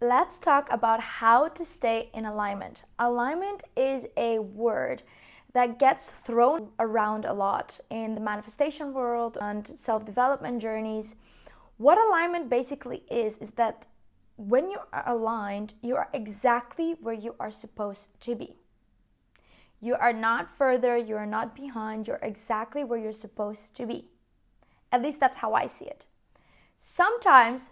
let's talk about how to stay in alignment. Alignment is a word that gets thrown around a lot in the manifestation world and self-development journeys. What alignment basically is that when you are aligned, you are exactly where you are supposed to be. You are not further, you are not behind, you're exactly where you're supposed to be. At least that's how I see it. Sometimes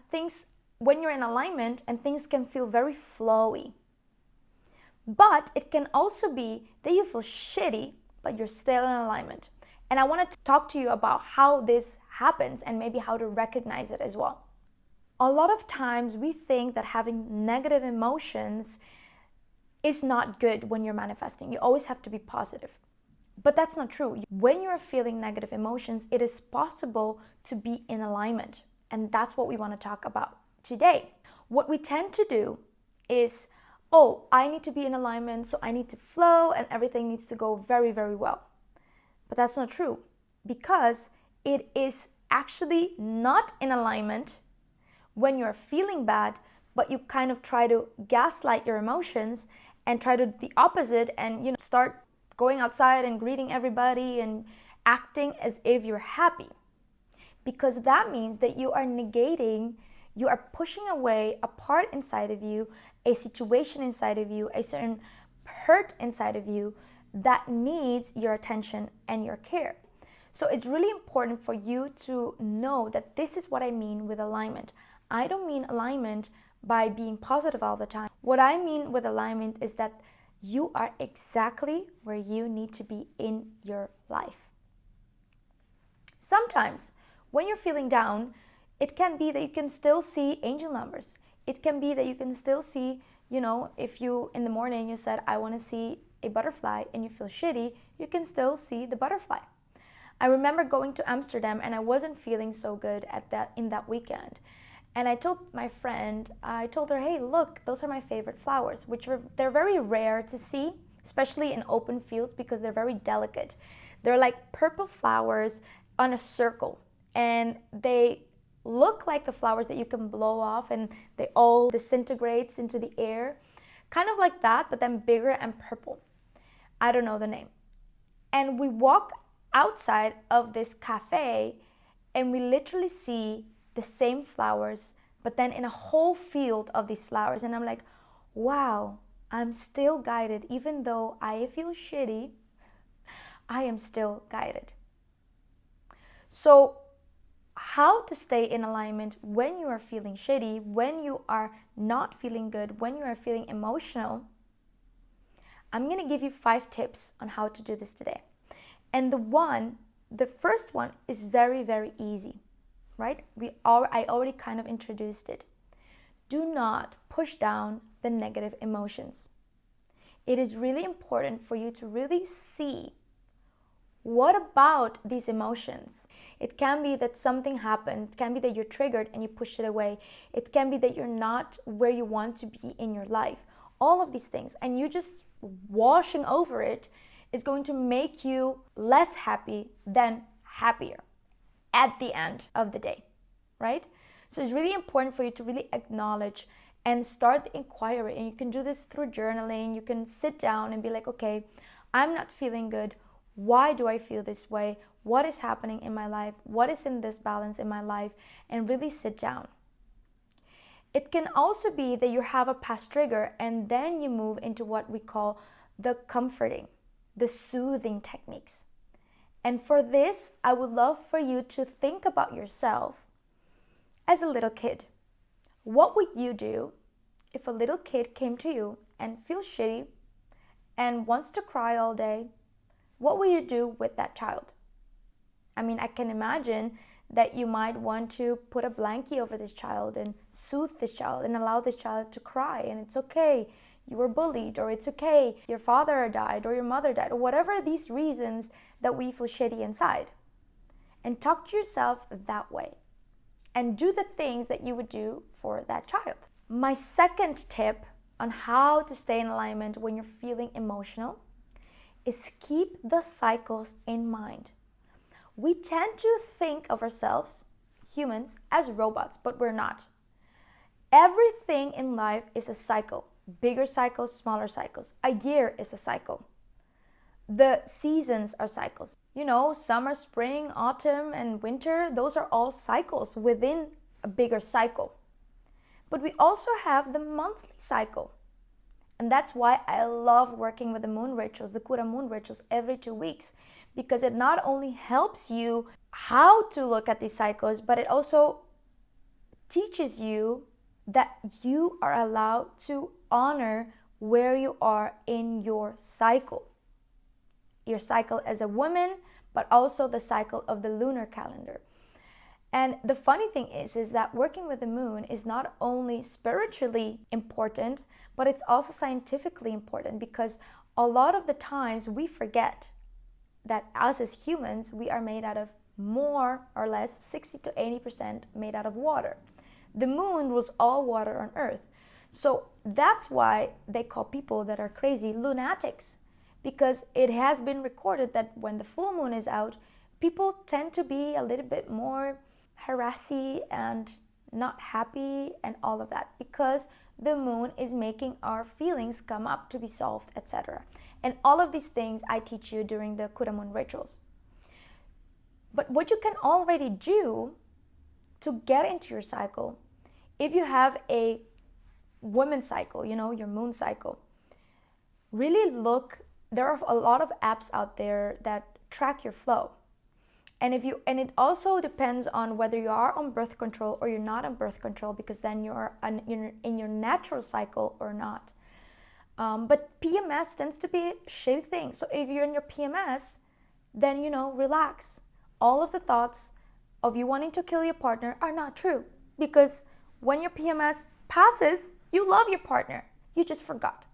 when you're in alignment and things can feel very flowy. But it can also be that you feel shitty, but you're still in alignment. And I want to talk to you about how this happens and maybe how to recognize it as well. A lot of times we think that having negative emotions is not good when you're manifesting. You always have to be positive. But that's not true. When you're feeling negative emotions, it is possible to be in alignment. And that's what we want to talk about today. What we tend to do is, oh, I need to be in alignment, so I need to flow and everything needs to go very, very well. But that's not true, because it is actually not in alignment when you're feeling bad, but you kind of try to gaslight your emotions and try to do the opposite and start going outside and greeting everybody and acting as if you're happy. Because that means that you are negating, you are pushing away a part inside of you, a situation inside of you, a certain hurt inside of you that needs your attention and your care. So it's really important for you to know that this is what I mean with alignment. I don't mean alignment by being positive all the time. What I mean with alignment is that you are exactly where you need to be in your life. Sometimes when you're feeling down, it can be that you can still see angel numbers. It can be that you can still see, if you in the morning you said, I want to see a butterfly and you feel shitty, you can still see the butterfly. I remember going to Amsterdam and I wasn't feeling so good in that weekend. And I told my friend, I told her, hey, look, those are my favorite flowers, they're very rare to see, especially in open fields because they're very delicate. They're like purple flowers on a circle, and they look like the flowers that you can blow off and they all disintegrates into the air. Kind of like that, but then bigger and purple. I don't know the name. And we walk outside of this cafe and we literally see the same flowers, but then in a whole field of these flowers. And I'm like, wow, I'm still guided. Even though I feel shitty, I am still guided. So how to stay in alignment when you are feeling shitty, when you are not feeling good, when you are feeling emotional, I'm going to give you 5 tips on how to do this today. And the first one is very, very easy. Right? I already kind of introduced it. Do not push down the negative emotions. It is really important for you to really see what about these emotions. It can be that something happened. It can be that you're triggered and you push it away. It can be that you're not where you want to be in your life. All of these things. And you just washing over it is going to make you less happy than happier at the end of the day, right? So it's really important for you to really acknowledge and start the inquiry. And you can do this through journaling. You can sit down and be like, okay, I'm not feeling good. Why do I feel this way? What is happening in my life? What is in this balance in my life? And really sit down. It can also be that you have a past trigger and then you move into what we call the comforting, the soothing techniques. And for this, I would love for you to think about yourself as a little kid. What would you do if a little kid came to you and feels shitty and wants to cry all day? What will you do with that child? I mean, I can imagine that you might want to put a blankie over this child and soothe this child and allow this child to cry. And it's okay, you were bullied, or it's okay, your father died or your mother died, or whatever these reasons that we feel shitty inside. And talk to yourself that way. And do the things that you would do for that child. My second tip on how to stay in alignment when you're feeling emotional is keep the cycles in mind. We tend to think of ourselves, humans, as robots, but we're not. Everything in life is a cycle. Bigger cycles, smaller cycles. A year is a cycle. The seasons are cycles. Summer, spring, autumn, and winter, those are all cycles within a bigger cycle. But we also have the monthly cycle. And that's why I love working with the moon rituals, the Kura moon rituals, every 2 weeks. Because it not only helps you how to look at these cycles, but it also teaches you that you are allowed to honor where you are in your cycle. Your cycle as a woman, but also the cycle of the lunar calendar. And the funny thing is that working with the moon is not only spiritually important, but it's also scientifically important, because a lot of the times we forget that us as humans, we are made out of more or less 60 to 80% made out of water. The moon was all water on Earth. So that's why they call people that are crazy lunatics, because it has been recorded that when the full moon is out, people tend to be a little bit more harassy and not happy and all of that, because the moon is making our feelings come up to be solved, etc. And all of these things I teach you during the Kura moon rituals. But what you can already do to get into your cycle, if you have a women's cycle, your moon cycle, really look. There are a lot of apps out there that track your flow. And it also depends on whether you are on birth control or you're not on birth control, because then you're in your natural cycle or not. But PMS tends to be a shitty thing. So if you're in your PMS, then, relax. All of the thoughts of you wanting to kill your partner are not true, because when your PMS passes, you love your partner. You just forgot,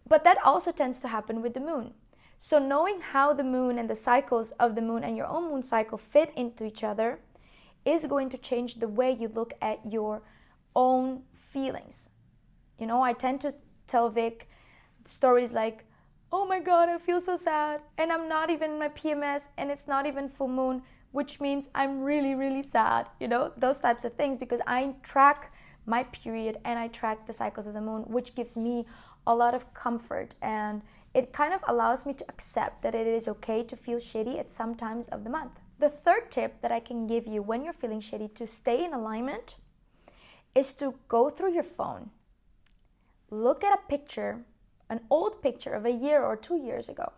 But that also tends to happen with the moon. So knowing how the moon and the cycles of the moon and your own moon cycle fit into each other is going to change the way you look at your own feelings. I tend to tell Vic stories like, oh my God, I feel so sad, and I'm not even in my PMS, and it's not even full moon, which means I'm really, really sad, those types of things, because I track my period and I track the cycles of the moon, which gives me a lot of comfort, and it kind of allows me to accept that it is okay to feel shitty at some times of the month. The third tip that I can give you when you're feeling shitty to stay in alignment is to go through your phone, look at a picture, an old picture of a year or 2 years ago,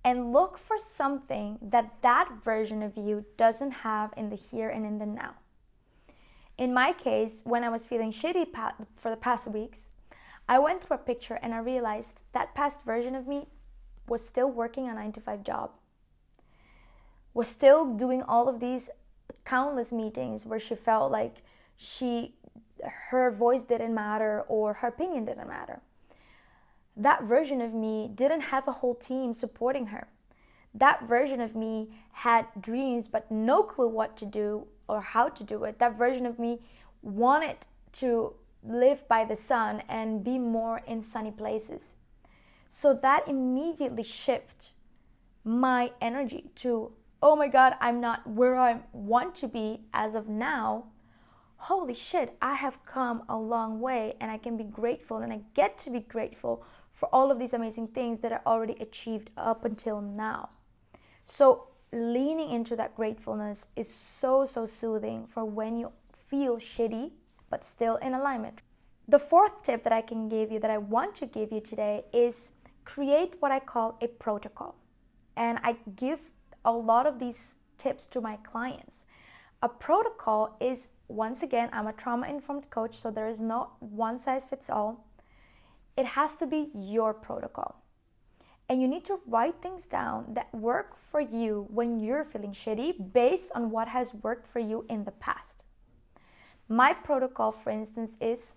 and look for something that version of you doesn't have in the here and in the now. In my case, when I was feeling shitty for the past weeks, I went through a picture and I realized that past version of me was still working a 9-to-5 job, was still doing all of these countless meetings where she felt like her voice didn't matter or her opinion didn't matter. That version of me didn't have a whole team supporting her. That version of me had dreams but no clue what to do or how to do it. That version of me wanted to live by the sun and be more in sunny places. So that immediately shifted my energy to, oh my God, I'm not where I want to be as of now. Holy shit, I have come a long way, and I can be grateful, and I get to be grateful for all of these amazing things that I already achieved up until now. So leaning into that gratefulness is so soothing for when you feel shitty but still in alignment. The fourth tip that I can give you, that I want to give you today, is create what I call a protocol. And I give a lot of these tips to my clients. A protocol is, once again, I'm a trauma-informed coach, so there is no one size fits all. It has to be your protocol. And you need to write things down that work for you when you're feeling shitty based on what has worked for you in the past. My protocol, for instance, is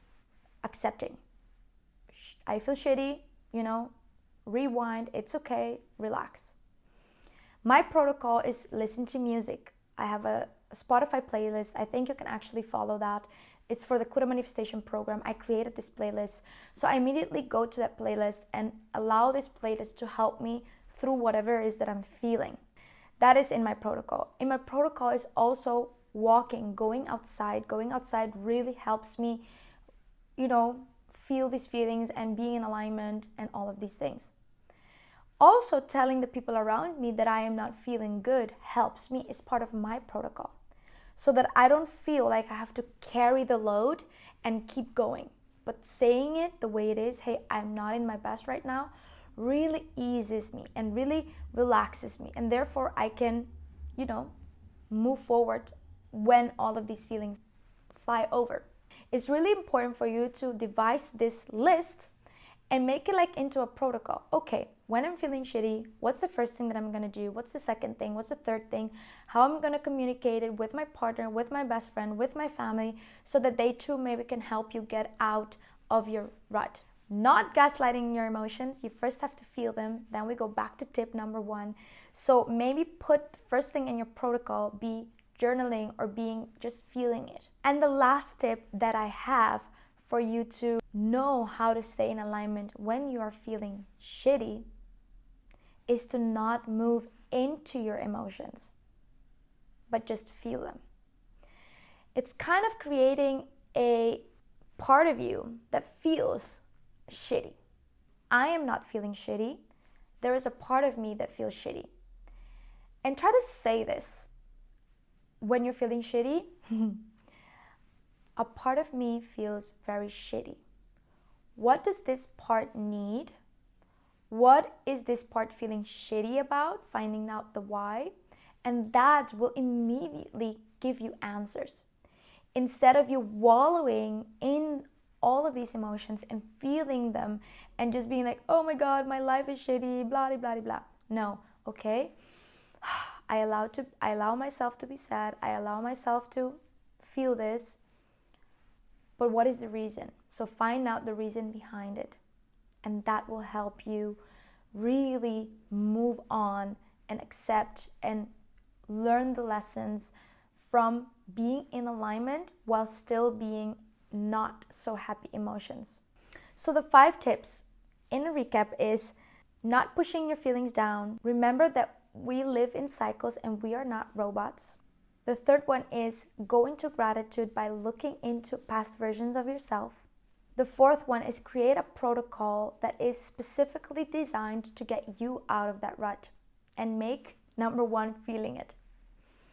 accepting. I feel shitty, rewind, it's okay, relax. My protocol is listen to music. I have a Spotify playlist. I think you can actually follow that. It's for the Kura Manifestation Program. I created this playlist. So I immediately go to that playlist and allow this playlist to help me through whatever it is that I'm feeling. That is in my protocol. In my protocol is also walking, going outside. Going outside really helps me, feel these feelings and being in alignment and all of these things. Also, telling the people around me that I am not feeling good helps me, is part of my protocol, so that I don't feel like I have to carry the load and keep going. But saying it the way it is, hey, I'm not in my best right now, really eases me and really relaxes me. And therefore I can, move forward when all of these feelings fly over. It's really important for you to devise this list and make it like into a protocol. Okay, when I'm feeling shitty, what's the first thing that I'm gonna do? What's the second thing? What's the third thing? How I'm gonna communicate it with my partner, with my best friend, with my family, so that they too maybe can help you get out of your rut. Not gaslighting your emotions. You first have to feel them. Then we go back to tip number 1. So maybe put the first thing in your protocol be journaling or being just feeling it. And the last tip that I have for you to know how to stay in alignment when you are feeling shitty is to not move into your emotions, but just feel them. It's kind of creating a part of you that feels shitty. I am not feeling shitty. There is a part of me that feels shitty. And try to say this when you're feeling shitty. A part of me feels very shitty. What does this part need? What is this part feeling shitty about? Finding out the why. And that will immediately give you answers. Instead of you wallowing in all of these emotions and feeling them and just being like, oh my God, my life is shitty, blah, blah, blah, blah. No, okay? I allow myself to be sad. I allow myself to feel this. But what is the reason? So find out the reason behind it. And that will help you really move on and accept and learn the lessons from being in alignment while still being not so happy emotions. So the 5 tips in a recap is not pushing your feelings down. Remember that we live in cycles and we are not robots. The third one is go into gratitude by looking into past versions of yourself. The fourth one is create a protocol that is specifically designed to get you out of that rut and make number 1 feeling it.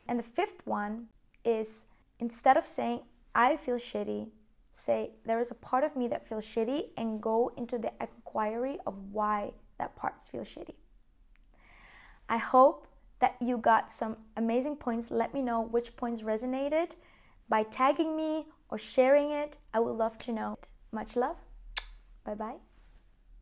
And the fifth one is instead of saying, I feel shitty, say, there is a part of me that feels shitty, and go into the inquiry of why that part feels shitty. I hope that you got some amazing points. Let me know which points resonated by tagging me or sharing it. I would love to know. Much love. Bye-bye.